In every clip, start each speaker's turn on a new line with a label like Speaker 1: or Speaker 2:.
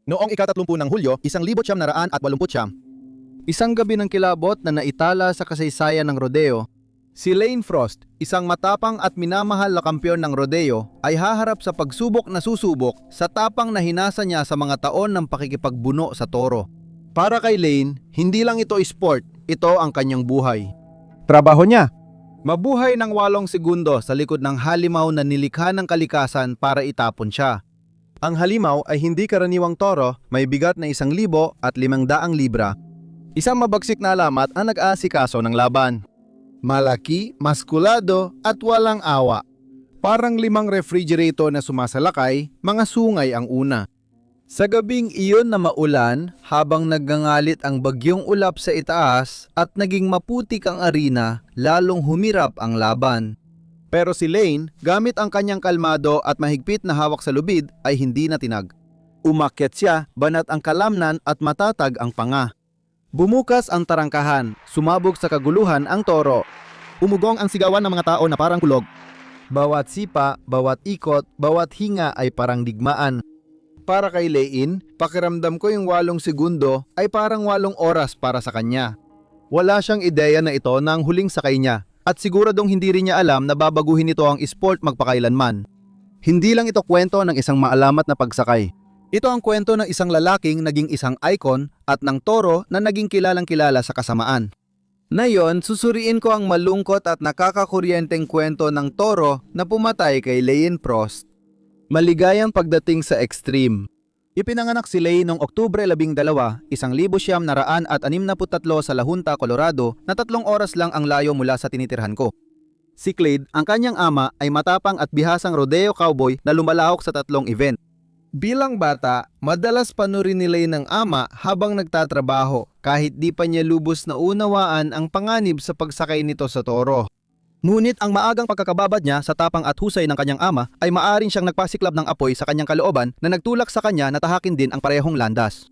Speaker 1: Noong ika-30 ng Hulyo, 1989,
Speaker 2: Isang gabi ng kilabot na naitala sa kasaysayan ng rodeo, si Lane Frost, isang matapang at minamahal na kampiyon ng rodeo, ay haharap sa pagsubok na susubok sa tapang na hinasa niya sa mga taon ng pakikipagbuno sa toro. Para kay Lane, hindi lang ito sport, ito ang kanyang buhay.
Speaker 1: trabaho niya.
Speaker 2: Mabuhay ng 8 segundo sa likod ng halimaw na nilikha ng kalikasan para itapon siya.
Speaker 1: Ang halimaw ay hindi karaniwang toro, may bigat na 1,500 libra. Isang mabagsik na alamat ang nag-aasikaso ng laban.
Speaker 2: Malaki, maskulado at walang awa. Parang 5 refrigerator na sumasalakay, mga sungay ang una. Sa gabing iyon na maulan, habang naggangalit ang bagyong ulap sa itaas at naging maputik ang arena, lalong humirap ang laban.
Speaker 1: Pero si Lane, gamit ang kanyang kalmado at mahigpit na hawak sa lubid, ay hindi na tinag. Umakyat siya, banat ang kalamnan at matatag ang panga. Bumukas ang tarangkahan, sumabog sa kaguluhan ang toro. Umugong ang sigawan ng mga tao na parang kulog.
Speaker 2: Bawat sipa, bawat ikot, bawat hinga ay parang digmaan. Para kay Lane, pakiramdam ko yung 8 segundo ay parang 8 oras para sa kanya.
Speaker 1: Wala siyang ideya na ito na ang huling sakay niya, at siguradong hindi rin niya alam na babaguhin ito ang sport magpakailanman. Hindi lang ito kwento ng isang maalamat na pagsakay. Ito ang kwento ng isang lalaking naging isang icon at ng toro na naging kilalang-kilala sa kasamaan.
Speaker 2: Ngayon, susuriin ko ang malungkot at nakakakuryenteng kwento ng toro na pumatay kay Lane Frost. Maligayang pagdating sa extreme.
Speaker 1: Ipinanganak si Lane noong Oktubre 12, 1963 sa La Junta, Colorado na 3 oras lang ang layo mula sa tinitirhan ko. Si Clyde, ang kanyang ama, ay matapang at bihasang rodeo cowboy na lumalahok sa 3 event.
Speaker 2: Bilang bata, madalas panurin ni Lane ng ama habang nagtatrabaho kahit di pa niya lubos na unawaan ang panganib sa pagsakay nito sa toro.
Speaker 1: Ngunit ang maagang pagkakababad niya sa tapang at husay ng kanyang ama ay maaring siyang nagpasiklab ng apoy sa kanyang kalooban na nagtulak sa kanya na tahakin din ang parehong landas.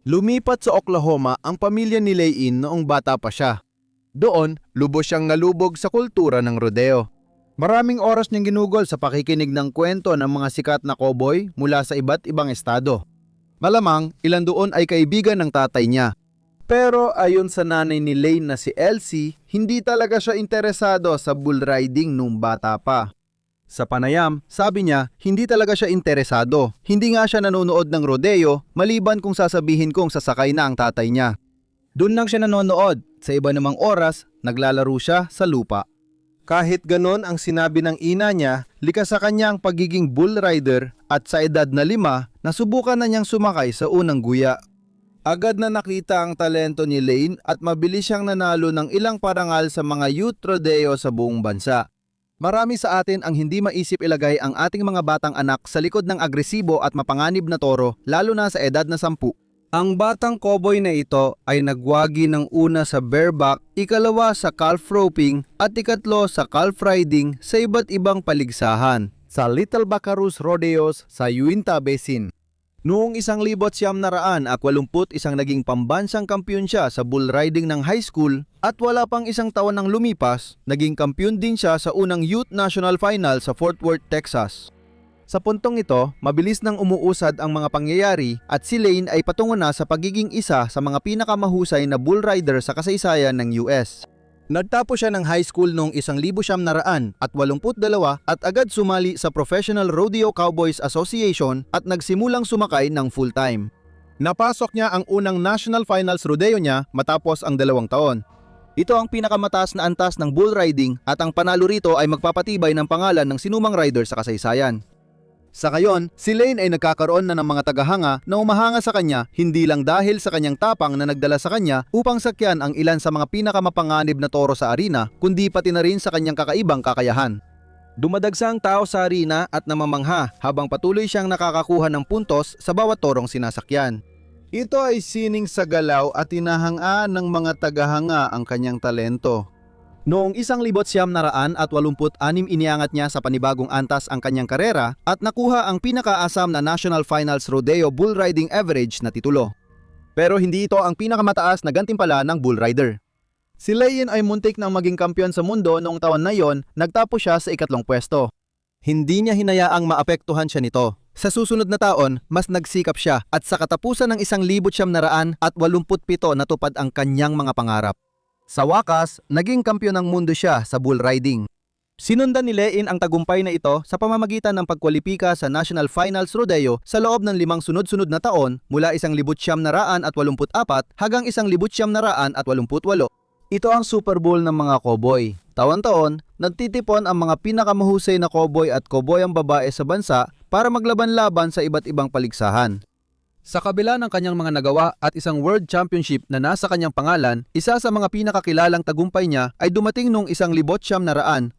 Speaker 2: Lumipat sa Oklahoma ang pamilya ni Lane noong bata pa siya. Doon, lubos siyang nalubog sa kultura ng rodeo. Maraming oras niyang ginugol sa pakikinig ng kwento ng mga sikat na cowboy mula sa iba't ibang estado.
Speaker 1: Malamang ilan doon ay kaibigan ng tatay niya.
Speaker 2: Pero ayon sa nanay ni Lane na si Elsie, hindi talaga siya interesado sa bull riding nung bata pa.
Speaker 1: Sa panayam, sabi niya, hindi talaga siya interesado. Hindi nga siya nanonood ng rodeo, maliban kung sasabihin kong sasakay na ang tatay niya. Doon lang siya nanonood. Sa iba namang oras, naglalaro siya sa lupa.
Speaker 2: Kahit ganon ang sinabi ng ina niya, likas sa kanya ang pagiging bull rider at sa edad na 5, nasubukan na niyang sumakay sa unang guya. Agad na nakita ang talento ni Lane at mabilis siyang nanalo ng ilang parangal sa mga youth rodeo sa buong bansa.
Speaker 1: Marami sa atin ang hindi maisip ilagay ang ating mga batang anak sa likod ng agresibo at mapanganib na toro, lalo na sa edad na 10.
Speaker 2: Ang batang cowboy na ito ay nagwagi ng una sa bareback, ikalawa sa calf roping at ikatlo sa calf riding sa iba't ibang paligsahan
Speaker 1: Sa Little Buckaroos Rodeos sa Uinta Basin. Noong 1981 naging pambansang kampiyon siya sa bull riding ng high school at wala pang 1 taon nang lumipas, naging kampiyon din siya sa unang Youth National Final sa Fort Worth, Texas. Sa puntong ito, mabilis nang umuusad ang mga pangyayari at si Lane ay patungo na sa pagiging isa sa mga pinakamahusay na bull rider sa kasaysayan ng US. Nagtapos siya ng high school noong 1982 at agad sumali sa Professional Rodeo Cowboys Association at nagsimulang sumakay ng full-time. Napasok niya ang unang National Finals rodeo niya matapos ang 2 taon. Ito ang pinakamataas na antas ng bull riding at ang panalo rito ay magpapatibay ng pangalan ng sinumang rider sa kasaysayan. Sa ngayon, si Lane ay nagkakaroon na ng mga tagahanga na umahanga sa kanya hindi lang dahil sa kanyang tapang na nagdala sa kanya upang sakyan ang ilan sa mga pinakamapanganib na toro sa arena, kundi pati na rin sa kanyang kakaibang kakayahan. Dumadagsa ang tao sa arena at namamangha habang patuloy siyang nakakakuha ng puntos sa bawat torong sinasakyan.
Speaker 2: Ito ay sining sa galaw at hinahangaan ng mga tagahanga ang kanyang talento.
Speaker 1: Noong 1986 iniangat niya sa panibagong antas ang kanyang karera at nakuha ang pinakaasam na National Finals Rodeo Bull Riding Average na titulo. Pero hindi ito ang pinakamataas na gantimpala ng bull rider. Si Lane ay muntik nang maging kampiyon sa mundo noong taon na yon, nagtapos siya sa 3 pwesto. Hindi niya hinayaang maapektuhan siya nito. Sa susunod na taon, mas nagsikap siya at sa katapusan ng 1987 natupad ang kanyang mga pangarap. Sa wakas, naging kampiyon ng mundo siya sa bull riding. Sinundan ni Lein ang tagumpay na ito sa pamamagitan ng pagkwalipika sa National Finals Rodeo sa loob ng 5 sunod-sunod na taon mula 1984 hanggang 1988. Ito ang Super Bowl ng mga cowboy. Taon-taon, nagtitipon ang mga pinakamahusay na cowboy at cowboy ang babae sa bansa para maglaban-laban sa iba't ibang paligsahan. Sa kabila ng kanyang mga nagawa at isang World Championship na nasa kanyang pangalan, isa sa mga pinakakilalang tagumpay niya ay dumating noong 1988.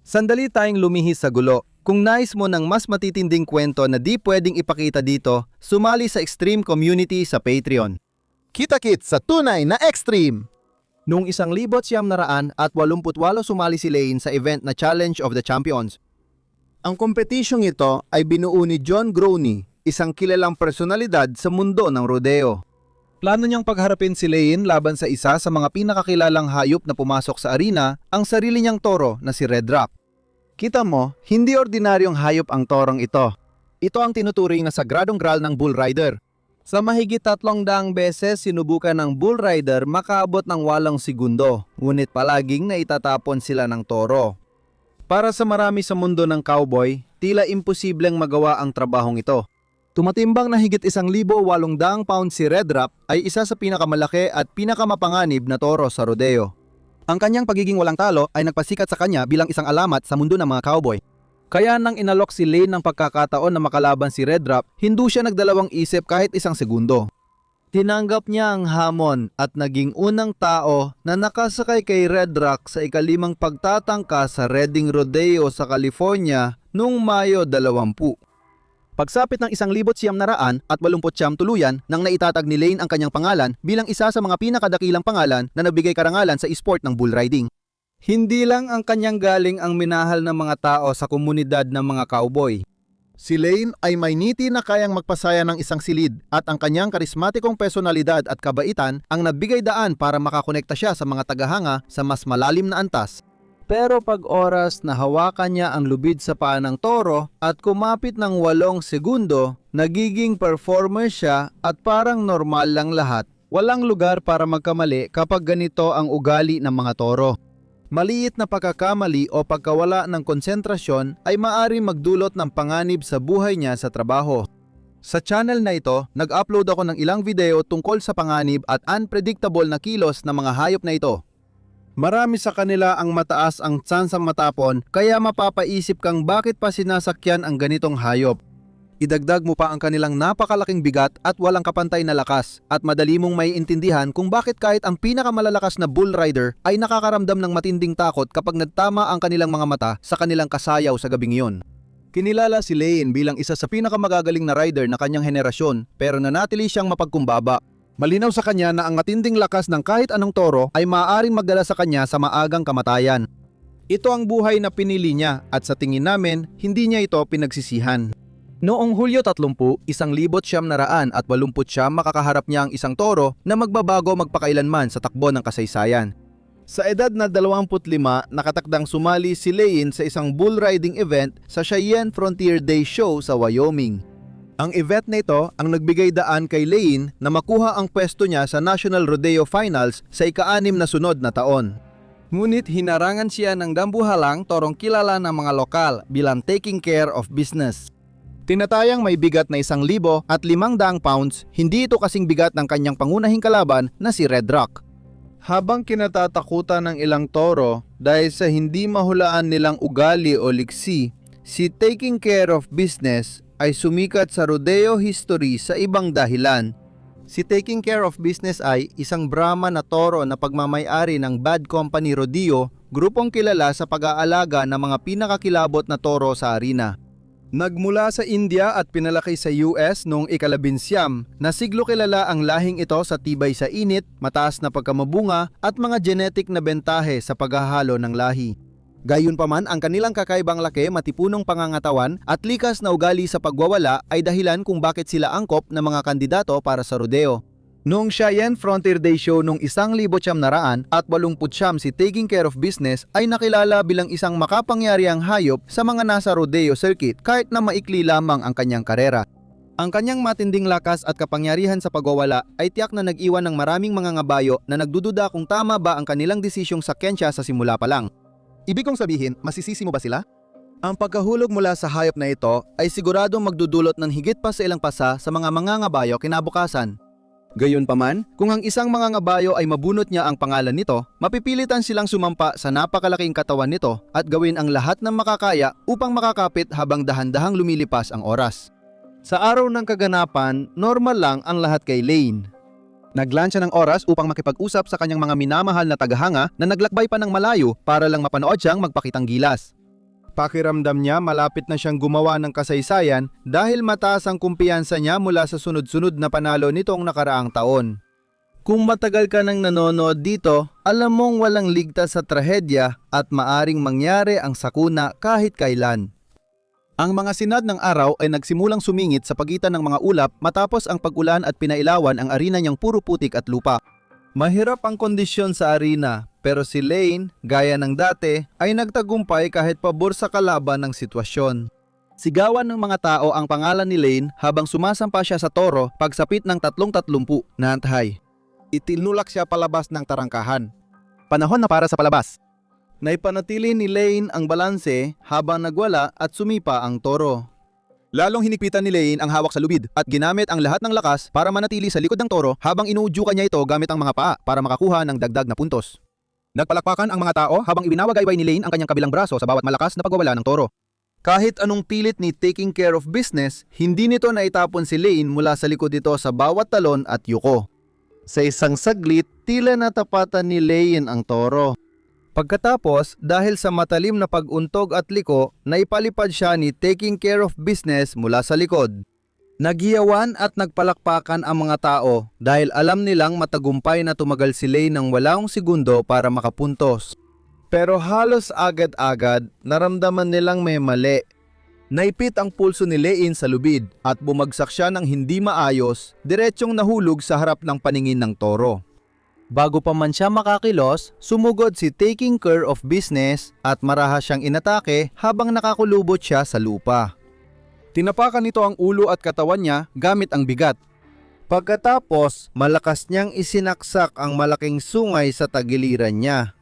Speaker 1: Sandali tayong lumihis sa gulo. Kung nais mo ng mas matitinding kwento na di pwedeng ipakita dito, sumali sa Extreme Community sa Patreon.
Speaker 2: Kita-kits sa tunay na extreme!
Speaker 1: Noong 1988 sumali si Lein sa event na Challenge of the Champions.
Speaker 2: Ang kompetisyong ito ay binuo ni John Growney, isang kilalang personalidad sa mundo ng rodeo.
Speaker 1: Plano niyang pagharapin si Lein laban sa isa sa mga pinakakilalang hayop na pumasok sa arena, ang sarili niyang toro na si Red Rock.
Speaker 2: Kita mo, hindi ordinaryong hayop ang torong ito.
Speaker 1: Ito ang tinuturing na sagradong graal ng bull rider.
Speaker 2: Sa mahigit 300 beses sinubukan ng bull rider makaabot ng 8 segundo, ngunit palaging naitatapon sila ng toro. Para sa marami sa mundo ng cowboy, tila imposibleng magawa ang trabahong ito.
Speaker 1: Tumatimbang na higit 1,800 pounds si Red Rock ay isa sa pinakamalaki at pinakamapanganib na toro sa rodeo. Ang kanyang pagiging walang talo ay nagpasikat sa kanya bilang isang alamat sa mundo ng mga cowboy. Kaya nang inalok si Lein ng pagkakataon na makalaban si Red Rock, hindi siya nagdalawang isip kahit isang segundo. Tinanggap niya ang hamon at naging unang tao na nakasakay kay Red Rock sa ika-5 pagtatangka sa Redding Rodeo sa California noong Mayo 20. Pagsapit ng 1989 tuluyan nang naitatag ni Lein ang kanyang pangalan bilang isa sa mga pinakadakilang pangalan na nabigay karangalan sa sport ng bull riding. Hindi lang ang kanyang galing ang minahal ng mga tao sa komunidad ng mga cowboy.
Speaker 2: Si Lein ay may niti na kayang magpasaya ng isang silid at ang kanyang karismatikong personalidad at kabaitan ang nabigay daan para makakonekta siya sa mga tagahanga sa mas malalim na antas. Pero pag oras na hawakan niya ang lubid sa paa ng toro at kumapit ng 8 segundo, nagiging performer siya at parang normal lang lahat. Walang lugar para magkamali kapag ganito ang ugali ng mga toro. Maliit na pagkakamali o pagkawala ng konsentrasyon ay maaaring magdulot ng panganib sa buhay niya sa trabaho. Sa channel na ito, nag-upload ako ng ilang video tungkol sa panganib at unpredictable na kilos ng mga hayop na ito. Marami sa kanila ang mataas ang tsansang matapon kaya mapapaisip kang bakit pa sinasakyan ang ganitong hayop. Idagdag mo pa ang kanilang napakalaking bigat at walang kapantay na lakas at madali mong maiintindihan kung bakit kahit ang pinakamalalakas na bull rider ay nakakaramdam ng matinding takot kapag nagtama ang kanilang mga mata sa kanilang kasayaw sa gabing iyon. Kinilala si Lein bilang isa sa pinakamagagaling na rider na kanyang henerasyon pero nanatili siyang mapagkumbaba. Malinaw sa kanya na ang matinding lakas ng kahit anong toro ay maaaring magdala sa kanya sa maagang kamatayan. Ito ang buhay na pinili niya at sa tingin namin, hindi niya ito pinagsisihan. Noong Hulyo 30, 1989 makakaharap niya ang isang toro na magbabago magpakailanman sa takbo ng kasaysayan. Sa edad na 25, nakatakdang sumali si Lein sa isang bull riding event sa Cheyenne Frontier Day Show sa Wyoming. Ang event na ito ang nagbigay daan kay Lein na makuha ang pwesto niya sa National Rodeo Finals sa ika-6 na sunod na taon. Ngunit hinarangan siya ng dambuhalang torong kilala ng mga lokal bilang taking care of business. Tinatayang may bigat na 1,500 pounds, hindi ito kasing bigat ng kanyang pangunahing kalaban na si Red Rock. Habang kinatatakutan ng ilang toro dahil sa hindi mahulaan nilang ugali o liksi, si taking care of business ay sumikat sa rodeo history sa ibang dahilan. Si taking care of business ay isang Brahma na toro na pagmamay-ari ng Bad Company Rodeo, grupong kilala sa pag-aalaga ng mga pinakakilabot na toro sa arena. Nagmula sa India at pinalaki sa US noong ika-19, na siglo kilala ang lahing ito sa tibay sa init, mataas na pagkamabunga at mga genetic na bentahe sa paghahalo ng lahi. Gayunpaman, ang kanilang kakaibang laki, matipunong pangangatawan at likas na ugali sa pagwawala ay dahilan kung bakit sila angkop na mga kandidato para sa rodeo. Noong Cheyenne Frontier Day Show noong 1989 si Taking Care of Business ay nakilala bilang isang makapangyarihang hayop sa mga nasa rodeo circuit kahit na maikli lamang ang kanyang karera. Ang kanyang matinding lakas at kapangyarihan sa pagwawala ay tiyak na nag-iwan ng maraming mga ngabayo na nagdududa kung tama ba ang kanilang desisyong sakyan siya sa simula pa lang. Ibig kong sabihin, masisisi mo ba sila? Ang pagkahulog mula sa hayop na ito ay siguradong magdudulot ng higit pa sa ilang pasa sa mga mangangabayo kinabukasan. Gayunpaman, kung ang isang mangangabayo ay mabunot niya ang pangalan nito, mapipilitan silang sumampa sa napakalaking katawan nito at gawin ang lahat ng makakaya upang makakapit habang dahan-dahang lumilipas ang oras. Sa araw ng kaganapan, normal lang ang lahat kay Lane. Naglaan siya ng oras upang makipag-usap sa kanyang mga minamahal na tagahanga na naglakbay pa ng malayo para lang mapanood siyang magpakitang gilas. Pakiramdam niya malapit na siyang gumawa ng kasaysayan dahil mataas ang kumpiyansa niya mula sa sunod-sunod na panalo nitong nakaraang taon. Kung matagal ka nang nanonood dito, alam mong walang ligtas sa trahedya at maaring mangyari ang sakuna kahit kailan. Ang mga sinad ng araw ay nagsimulang sumingit sa pagitan ng mga ulap matapos ang pag-ulan at pinailawan ang arena niyang puro putik at lupa. Mahirap ang kondisyon sa arena, pero si Lane, gaya ng dati, ay nagtagumpay kahit pabor sa kalaban ng sitwasyon. Sigawan ng mga tao ang pangalan ni Lane habang sumasampa siya sa toro pagsapit ng 3:30 na anthay. Itinulak siya palabas ng tarangkahan. Panahon na para sa palabas. Naipanatili ni Lane ang balanse habang nagwala at sumipa ang toro. Lalong hinigpitan ni Lane ang hawak sa lubid at ginamit ang lahat ng lakas para manatili sa likod ng toro habang inuudyukan niya ito gamit ang mga paa para makakuha ng dagdag na puntos. Nagpalakpakan ang mga tao habang ibinawagayway ni Lane ang kanyang kabilang braso sa bawat malakas na pagwawala ng toro. Kahit anong pilit ni Taking Care of Business, hindi nito naitapon si Lane mula sa likod nito sa bawat talon at yuko. Sa isang saglit, tila natapatan ni Lane ang toro. Pagkatapos, dahil sa matalim na pag-untog at liko, naipalipad siya ni Taking Care of Business mula sa likod. Nagiyawan at nagpalakpakan ang mga tao dahil alam nilang matagumpay na tumagal si Lane ng walong segundo para makapuntos. Pero halos agad-agad, naramdaman nilang may mali. Naipit ang pulso ni Lane sa lubid at bumagsak siya ng hindi maayos, diretsyong nahulog sa harap ng paningin ng toro. Bago pa man siya makakilos, sumugod si Taking Care of Business at marahas siyang inatake habang nakakulubot siya sa lupa. Tinapakan nito ang ulo at katawan niya gamit ang bigat. Pagkatapos, malakas niyang isinaksak ang malaking sungay sa tagiliran niya.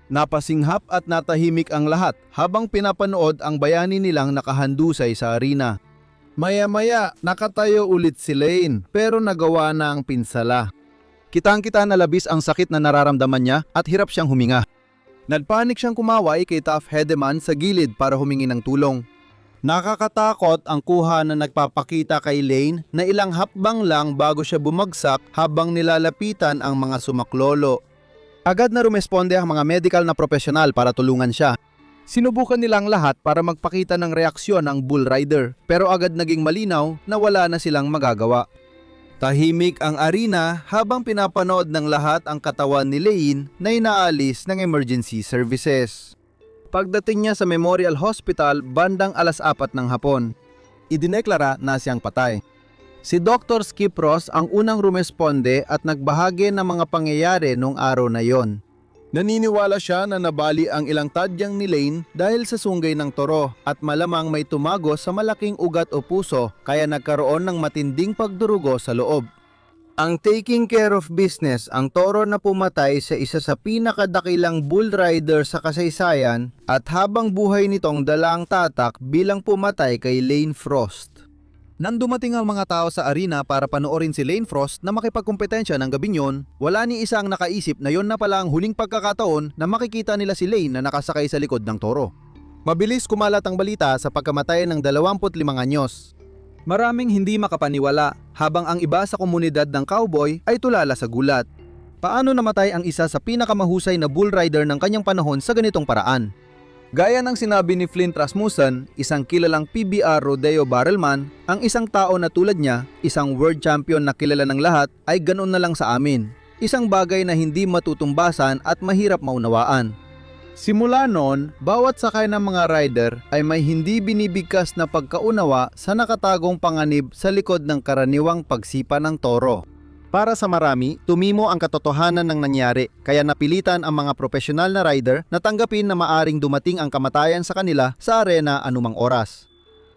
Speaker 2: Napasinghap at natahimik ang lahat habang pinapanood ang bayani nilang nakahandusay sa arena. Maya-maya, nakatayo ulit si Lane pero nagawa na ang pinsala. Kitang-kita na labis ang sakit na nararamdaman niya at hirap siyang huminga. Nagpanik siyang kumaway kay Tough Hedeman sa gilid para humingi ng tulong. Nakakatakot ang kuha na nagpapakita kay Lane na ilang hakbang lang bago siya bumagsak habang nilalapitan ang mga sumaklolo. Agad na rumesponde ang mga medical na profesional para tulungan siya. Sinubukan nilang lahat para magpakita ng reaksyon ng bull rider pero agad naging malinaw na wala na silang magagawa. Tahimik ang arena habang pinapanood ng lahat ang katawan ni Lane na inaalis ng emergency services. Pagdating niya sa Memorial Hospital bandang 4:00 ng hapon, idineklara na siyang patay. Si Dr. Skip Ross ang unang rumesponde at nagbahagi ng mga pangyayari noong araw na yon. Naniniwala siya na nabali ang ilang tadyang ni Lane dahil sa sunggay ng toro at malamang may tumago sa malaking ugat o puso kaya nagkaroon ng matinding pagdurugo sa loob. Ang Taking Care of Business ang toro na pumatay sa isa sa pinakadakilang bull rider sa kasaysayan at habang buhay nitong dala ang tatak bilang pumatay kay Lane Frost. Nang dumating ang mga tao sa arena para panoorin si Lane Frost na makipagkompetensya ng gabing yon, wala ni isa ang nakaisip na yon na pala ang huling pagkakataon na makikita nila si Lane na nakasakay sa likod ng toro. Mabilis kumalat ang balita sa pagkamatay ng 25 anyos. Maraming hindi makapaniwala habang ang iba sa komunidad ng cowboy ay tulala sa gulat. Paano namatay ang isa sa pinakamahusay na bull rider ng kanyang panahon sa ganitong paraan? Gaya ng sinabi ni Flint Rasmussen, isang kilalang PBR rodeo barrelman, ang isang tao na tulad niya, isang world champion na kilala ng lahat, ay ganoon na lang sa amin. Isang bagay na hindi matutumbasan at mahirap maunawaan. Simula noon, bawat sakay ng mga rider ay may hindi binibigkas na pagkaunawa sa nakatagong panganib sa likod ng karaniwang pagsipa ng toro. Para sa marami, tumimo ang katotohanan ng nangyari, kaya napilitan ang mga profesional na rider na tanggapin na maaring dumating ang kamatayan sa kanila sa arena anumang oras.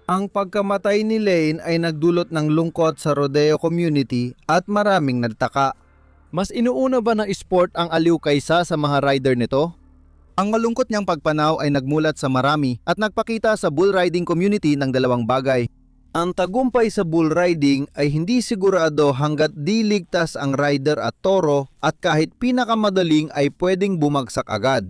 Speaker 1: Ang pagkamatay ni Lane ay nagdulot ng lungkot sa rodeo community at maraming nagtaka.
Speaker 2: Mas inuuna ba ng sport ang aliw kaysa sa mga rider nito? Ang malungkot niyang pagpanaw ay nagmulat sa marami at nagpakita sa bull riding community ng dalawang bagay.
Speaker 1: Ang tagumpay sa bull riding ay hindi sigurado hanggat di ligtas ang rider at toro at kahit pinakamadaling ay pwedeng bumagsak agad.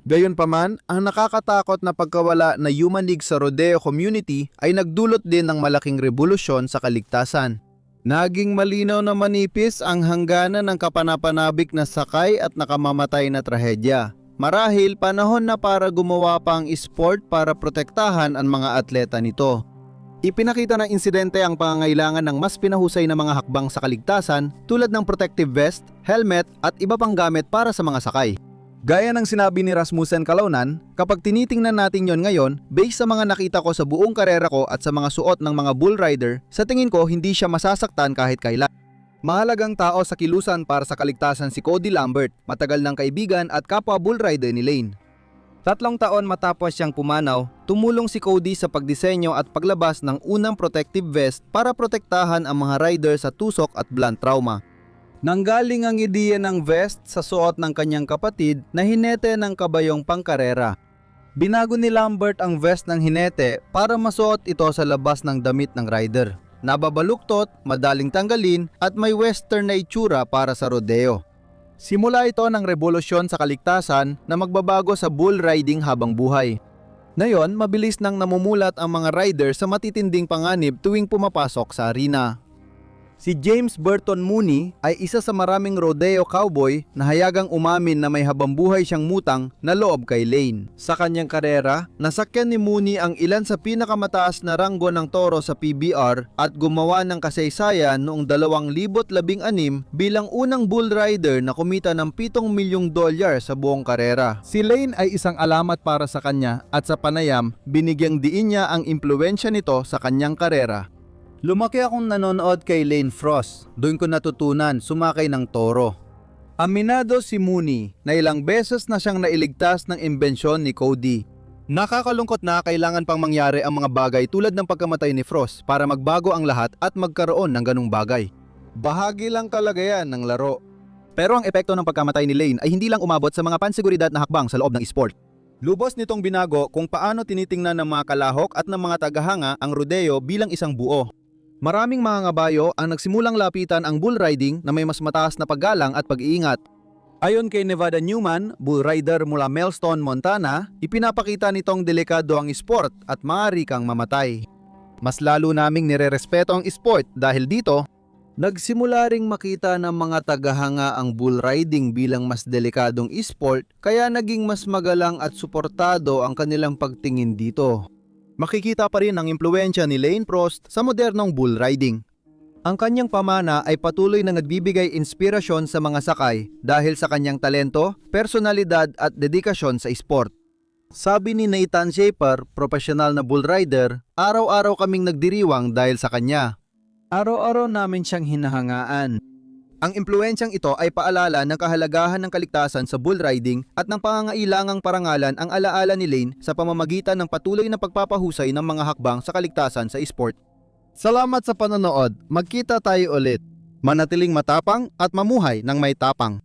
Speaker 1: Gayunpaman, ang nakakatakot na pagkawala na human league sa rodeo community ay nagdulot din ng malaking revolusyon sa kaligtasan. Naging malinaw na manipis ang hangganan ng kapanapanabik na sakay at nakamamatay na trahedya. Marahil panahon na para gumawa pa ang sport para protektahan ang mga atleta nito. Ipinakita ng insidente ang pangangailangan ng mas pinahusay na mga hakbang sa kaligtasan tulad ng protective vest, helmet at iba pang gamit para sa mga sakay. Gaya ng sinabi ni Rasmussen Kalaunan, kapag tinitingnan natin yon ngayon, based sa mga nakita ko sa buong karera ko at sa mga suot ng mga bull rider, sa tingin ko hindi siya masasaktan kahit kailan. Mahalagang tao sa kilusan para sa kaligtasan si Cody Lambert, matagal ng kaibigan at kapwa bull rider ni Lane. 3 taon matapos siyang pumanaw, tumulong si Cody sa pagdisenyo at paglabas ng unang protective vest para protektahan ang mga rider sa tusok at blunt trauma. Nanggaling ang ideya ng vest sa suot ng kanyang kapatid na hinete ng kabayong pangkarera. Binago ni Lambert ang vest ng hinete para masuot ito sa labas ng damit ng rider. Nababaluktot, madaling tanggalin at may western na itsura para sa rodeo. Simula ito ng revolusyon sa kaligtasan na magbabago sa bull riding habang buhay. Ngayon, mabilis nang namumulat ang mga rider sa matitinding panganib tuwing pumapasok sa arena. Si James Burton Mooney ay isa sa maraming rodeo cowboy na hayagang umamin na may habambuhay siyang mutang na loob kay Lane. Sa kanyang karera, nasakyan ni Mooney ang ilan sa pinakamataas na ranggo ng toro sa PBR at gumawa ng kasaysayan noong 2016 bilang unang bull rider na kumita ng $7 milyong sa buong karera. Si Lane ay isang alamat para sa kanya at sa panayam, binigyang diin niya ang impluwensya nito sa kanyang karera. Lumaki akong nanonood kay Lane Frost. Doon ko natutunan sumakay ng toro. Aminado si Mooney na ilang beses na siyang nailigtas ng imbensyon ni Cody. Nakakalungkot na kailangan pang mangyari ang mga bagay tulad ng pagkamatay ni Frost para magbago ang lahat at magkaroon ng ganung bagay. Bahagi lang talaga yan ng laro. Pero ang epekto ng pagkamatay ni Lane ay hindi lang umabot sa mga panseguridad na hakbang sa loob ng sport. Lubos nitong binago kung paano tinitingnan ng mga kalahok at ng mga tagahanga ang rodeo bilang isang buo. Maraming mga ngabayo ang nagsimulang lapitan ang bull riding na may mas mataas na paggalang at pag-iingat. Ayon kay Nevada Newman, bull rider mula Millstone, Montana, ipinapakita nitong delikado ang sport at maaari kang mamatay. Mas lalo naming nirerespeto ang sport dahil dito, nagsimula ring makita ng mga tagahanga ang bull riding bilang mas delikadong sport kaya naging mas magalang at suportado ang kanilang pagtingin dito. Makikita pa rin ang impluwensya ni Lane Frost sa modernong bull riding. Ang kanyang pamana ay patuloy na nagbibigay inspirasyon sa mga sakay dahil sa kanyang talento, personalidad at dedikasyon sa sport. Sabi ni Nathan Schaefer, profesional na bull rider, araw-araw kaming nagdiriwang dahil sa kanya. Araw-araw namin siyang hinahangaan. Ang impluwensyang ito ay paalala ng kahalagahan ng kaligtasan sa bull riding at ng pangangailangang parangalan ang alaala ni Lane sa pamamagitan ng patuloy na pagpapahusay ng mga hakbang sa kaligtasan sa sport. Salamat sa panonood. Magkita tayo ulit. Manatiling matapang at mamuhay ng may tapang.